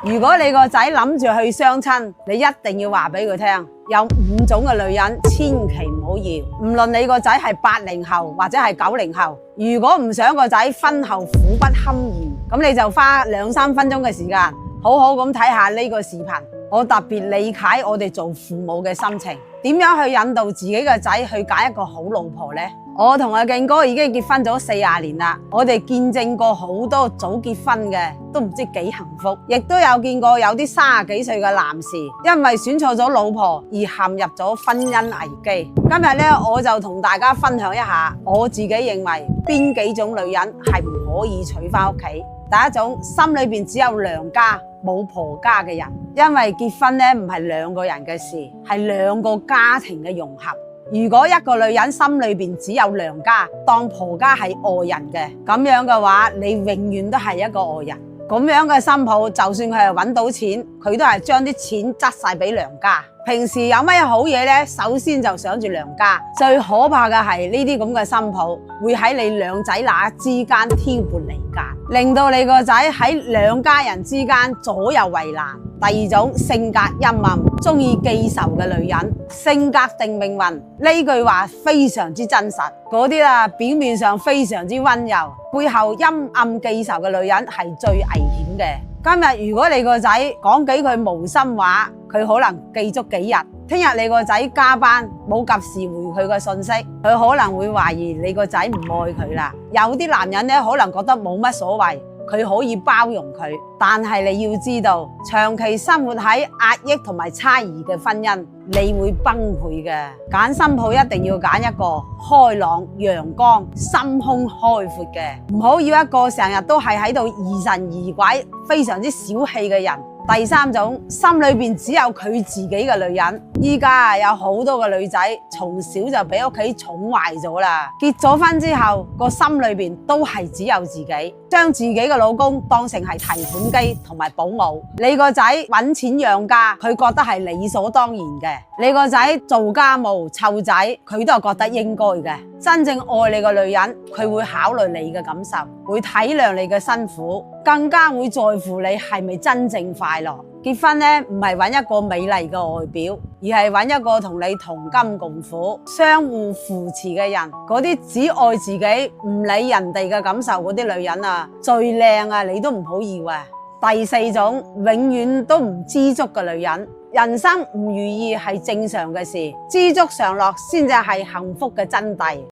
如果你個仔諗住去相親，你一定要話俾佢聽，有5種嘅女人千祈唔好要。唔論你個仔係80後或者係90後，如果唔想個仔婚後苦不堪言，咁你就花2-3分鐘嘅時間，好好咁睇下呢個視頻。我特別理解我哋做父母嘅心情，點樣去引導自己嘅仔去揀一個好老婆呢？我同阿勁哥已經結婚咗40年啦，我哋見證過好多早結婚嘅，都唔知幾幸福，亦都有見過有啲30幾歲嘅男士因為選錯咗老婆而陷入咗婚姻危機。今日呢，我就同大家分享一下我自己認為邊幾種女人係唔可以娶返屋企。第一種，心裏面只有娘家冇婆家嘅人，因為結婚呢唔係2個人嘅事，係2個家庭嘅融合。如果一個女人心裏邊只有娘家，當婆家係外人嘅，咁樣嘅話，你永遠都係一個外人。咁樣嘅新抱，就算佢係揾到錢，佢都係將啲錢執晒俾娘家。平時有乜好嘢呢？首先就想住娘家。最可怕嘅係呢啲咁嘅新抱，會喺你兩仔乸之間挑撥離間，令到你個仔喺兩家人之間左右為難。第二種，性格陰暗，中意記仇嘅女人，性格定命運，呢句話非常之真實。嗰啲表面上非常之溫柔，背後陰暗記仇嘅女人係最危險嘅。今日如果你個仔講幾句無心話，佢可能記足幾日。聽日你個仔加班冇及時回佢個信息，佢可能會懷疑你個仔唔愛佢啦。有啲男人呢，可能覺得冇乜所謂，佢可以包容佢，但係你要知道，長期生活喺壓抑同埋猜疑嘅婚姻，你會崩潰嘅。揀新抱一定要揀一個開朗、陽光、心胸開闊嘅，唔好要一個成日都係喺度疑神疑鬼、非常之小氣嘅人。第三種，心裏面只有佢自己嘅女人。依家有好多個女仔從小就俾屋企寵壞咗啦，結咗婚之後個心裏面都係只有自己，將自己嘅老公當成係提款機同埋保姆。你個仔揾錢養家，佢覺得係理所當然嘅；你個仔做家務湊仔，佢都係覺得應該嘅。真正愛你嘅女人，佢會考慮你嘅感受，會體諒你嘅辛苦，更加會在乎你係咪真正快樂。結婚呢，唔係揾一個美麗嘅外表，而係揾一個同你同甘共苦、相互扶持嘅人。嗰啲只愛自己，唔理人哋嘅感受嗰啲女人啊，最靚啊，你都唔好要啊。第四種，永遠都唔知足嘅女人。人生唔如意係正常嘅事，知足常樂先至係幸福嘅真諦。